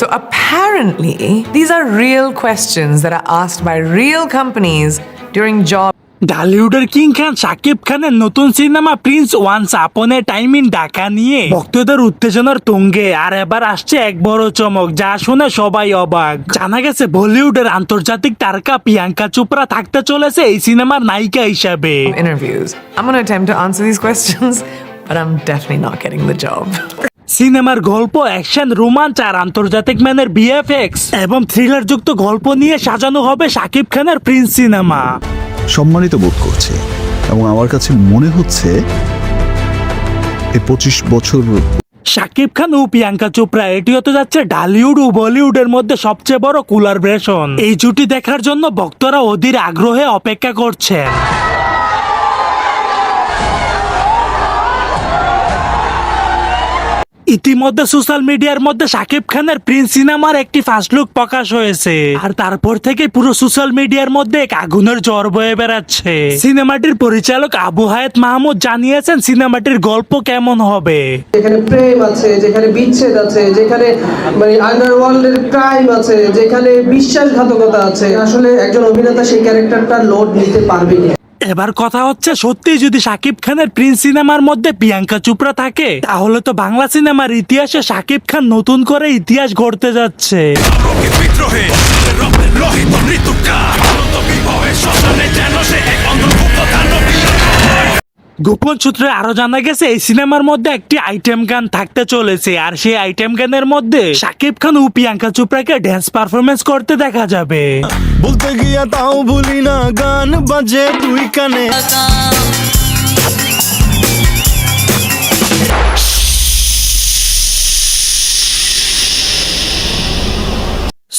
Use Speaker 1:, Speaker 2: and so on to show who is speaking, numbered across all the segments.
Speaker 1: So apparently, these are real questions that are asked by real companies during job
Speaker 2: ঢালিউডের king Khan Shakib খানের নতুন cinema Prince once upon A time in Dhaka নিয়ে ভক্তদের উত্তেজনার তুঙ্গে। আর এবার আসছে এক বড় চমক, যা শুনে সবাই অবাক। জানা গেছে বলিউডের আন্তর্জাতিক তারকা প্রিয়াঙ্কা চোপড়া থাকতে চলেছে এই সিনেমার নায়িকা হিসাবে।
Speaker 1: interviews. I'm going to attempt to answer these questions, but I'm definitely not getting the job.
Speaker 2: সিনেমার গল্প, অ্যাকশন, রোমাঞ্চ আর আন্তর্জাতিক মানের বিএফএক্স এবং থ্রিলার যুক্ত গল্প নিয়ে সাজানো হবে শাকিব খানের প্রিন্স সিনেমা।
Speaker 3: সম্মানিত বোধ করছে এবং আমার কাছে মনে হচ্ছে এই 25 বছর
Speaker 2: শাকিব খান ও প্রিয়াঙ্কা চোপড়া, এটি হতে যাচ্ছে ঢালিউড ও বলিউডের মধ্যে সবচেয়ে বড় কোলাবরেশন। এই জুটি দেখার জন্য ভক্তরা অধীর আগ্রহে অপেক্ষা করছেন। ইতিমধ্যে সোশ্যাল মিডিয়ার মধ্যে শাকিব খানের প্রিন্স সিনেমার একটি ফার্স্ট লুক প্রকাশ হয়েছে, আর তারপর থেকে পুরো সোশ্যাল মিডিয়ার মধ্যে এক আগুনের জ্বর বয়ে বেড়াচ্ছে। সিনেমাটির পরিচালক আবু হায়াত মাহমুদ জানিয়েছেন সিনেমাটির গল্প কেমন হবে।
Speaker 4: যেখানে প্রেম আছে, যেখানে বিচ্ছেদ আছে, যেখানে মানে আন্ডারওয়ার্ল্ডের ক্রাইম আছে, যেখানে বিশ্বাসঘাতকতা আছে, আসলে একজন অভিনেতা সেই ক্যারেক্টারটা লোড নিতে পারবে না।
Speaker 2: এবার কথা হচ্ছে, সত্যি যদি শাকিব খানের প্রিন্স সিনেমার মধ্যে প্রিয়াঙ্কা চোপড়া থাকে, তাহলে তো বাংলা সিনেমার ইতিহাসে শাকিব খান নতুন করে ইতিহাস গড়তে যাচ্ছে। গোপন সূত্রে আরো জানা গেছে এই সিনেমার মধ্যে একটি আইটেম গান থাকতে চলেছে, আর সেই আইটেম গানের মধ্যে শাকিব খান ও প্রিয়াঙ্কা চোপড়াকে ড্যান্স পারফরমেন্স করতে দেখা যাবে।
Speaker 5: বলতে গিয়া তাও ভুলি না, গান বাজে তুই কানে।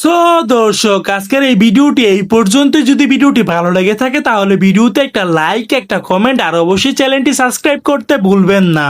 Speaker 2: সো দর্শক, আজকের এই ভিডিওটি এই পর্যন্ত। যদি ভিডিওটি ভালো লেগে থাকে তাহলে ভিডিওতে একটা লাইক, একটা কমেন্ট আর অবশ্যই চ্যানেলটি সাবস্ক্রাইব করতে ভুলবেন না।